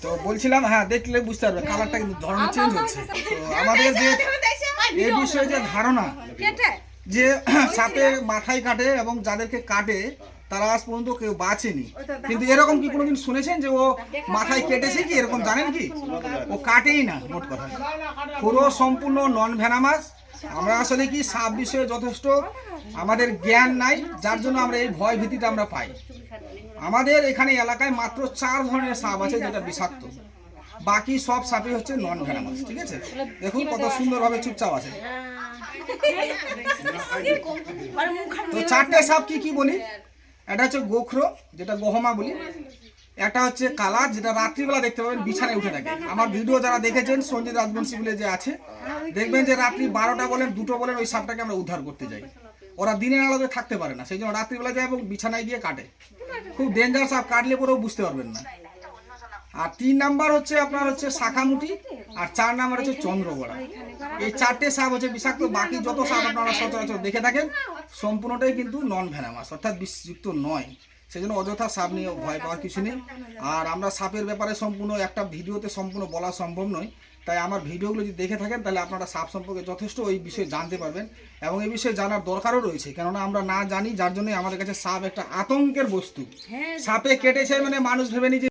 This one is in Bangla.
তো বলছিলাম, হ্যাঁ দেখলে বুঝতে পারবে কালারটা কিন্তু ধরনের চেঞ্জ হচ্ছে। তো আমাদের যে এই বিষয়ে যে ধারণা যে সাপে মাথায় কাটে এবং যাদেরকে কাটে তারা আজ পর্যন্ত কেউ বাঁচেনি, কিন্তু এরকম কি কোনোদিন শুনেছেন যে ও মাথায় কেটেছে কি? এরকম জানেন কি? ও কাটেই না, মোট কথা পুরো সম্পূর্ণ নন ভেনামাস। আমরা আসলে কি সাপ বিষয়ে যথেষ্ট আমাদের জ্ঞান নাই, যার জন্য আমরা এই ভয় ভীতিটা আমরা পাই। আমাদের এখানে এলাকায় মাত্র 4 ধরনের সাপ আছে যেটা বিষাক্ত, বাকি সব সাপই হচ্ছে নন ভেনামাস। ঠিক আছে, দেখুন কত সুন্দরভাবে চুপচাপ আছে। তো 4টে সাপ কি কি বলি? এটা হচ্ছে গোখরো, যেটা গহমা বলি। একটা হচ্ছে কালার, যেটা রাত্রিবেলা দেখতে পাবেন বিছানায় উঠে থাকে। আমার ভিডিও যারা দেখেছেন সঞ্জিত রাজবংশী বলে যে আছে, দেখবেন যে রাত্রি 12টা বলেন 2টো বলেন ওই সাপটাকে আমরা উদ্ধার করতে যাই। ওরা দিনের আলোতে থাকতে পারে না, সেই জন্য রাত্রিবেলা যায় এবং বিছানায় গিয়ে কাটে। খুব ডেঞ্জার সাপ, কাটলে পরেও বুঝতে পারবেন না। আর 3 নাম্বার হচ্ছে আপনার হচ্ছে শাখামুঠি, আর 4 নাম্বার হচ্ছে চন্দ্রগড়া। এই 4টে সাপ হচ্ছে বিষাক্ত। বাকি যত সাপ আপনারা সচরাচর দেখে থাকেন সম্পূর্ণটাই কিন্তু নন ভেনামাস, অর্থাৎ বিষযুক্ত নয়। সেই জন্য অযথা সাপ নিয়ে ভয় পাওয়ার কিছু নেই। আর আমরা সাপের ব্যাপারে সম্পূর্ণ একটা ভিডিওতে সম্পূর্ণ বলা সম্ভব নয়, তাই আমার ভিডিওগুলো যদি দেখে থাকেন তাহলে আপনারা সাপ সম্পর্কে যথেষ্ট এই বিষয়ে জানতে পারবেন, এবং এই বিষয়ে জানার দরকারও রয়েছে, কেননা আমরা না জানি, যার জন্য আমাদের কাছে সাপ একটা আতঙ্কের বস্তু। সাপে কেটেছে মানে মানুষ ভেবে নিজে